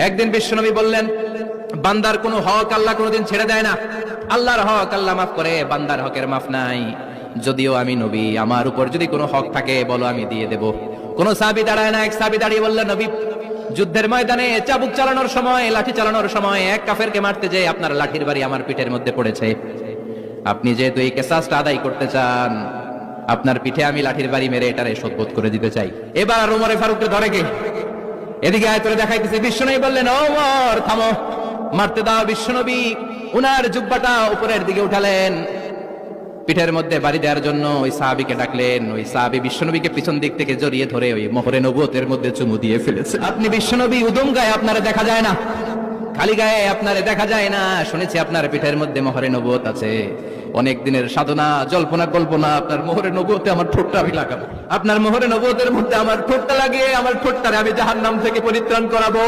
একদিন বিশ্বনবী বললেন, বান্দার কোনো হক আল্লাহ কোনোদিন ছেড়ে দেয় না। আল্লাহর হক আল্লাহ মাফ করে, বান্দার হকের মাফ নাই। যদিও আমি নবী, আমার উপর যদি কোনো হক থাকে বলো, আমি দিয়ে দেব। কোন সাহাবী দাঁড়ায় না। এক সাহাবী দাঁড়িয়ে বললেন, নবী, যুদ্ধের ময়দানে চাবুক চালানোর সময়, লাঠি চালানোর সময় এক কাফেরকে মারতে যেয়ে আপনার লাঠির বাড়ি আমার পিঠের মধ্যে পড়েছে। আপনি যেহেতু এই কিসাসটা আদায় করতে চান, আপনার পিঠে আমি লাঠির বাড়ি মেরে এটারে শোধবোধ করে দিতে চাই। এবার ওমরে ফারুককে ধরে কে? এদিকে আয় করে দেখাইতেছে। বিশ্বনবী বললেন, ওমর থামো, মারতে দাও। বিশ্বনবী উনার জুব্বাটা উপরের দিকে উঠালেন, পিঠের মধ্যে বাড়ি দেওয়ার জন্য ওই সাহাবীকে ডাকলেন। ওই সাহাবী বিশ্বনবীকে পিছন দিক থেকে জড়িয়ে ধরে ওই মোহরে নবুয়তের মধ্যে চুমু দিয়ে ফেলেছে। আপনি বিশ্বনবী, উদম গায়ে আপনারা দেখা যায় না, খালি গায়ে আপনারে দেখা যায় না। শুনেছি আপনার পিঠের মধ্যে মোহরে নবুয়ত আছে। অনেক দিনের সাধনা, জল্পনা কল্পনা, আপনার মোহরে নবুয়তে আমার ঠোঁটটা আমি লাগাবো। আপনার মোহরে নবুয়তের মধ্যে আমার ঠোঁটটা লাগিয়ে আমার ঠোঁটটারে আমি জাহান্নাম থেকে পরিত্রাণ করাবো।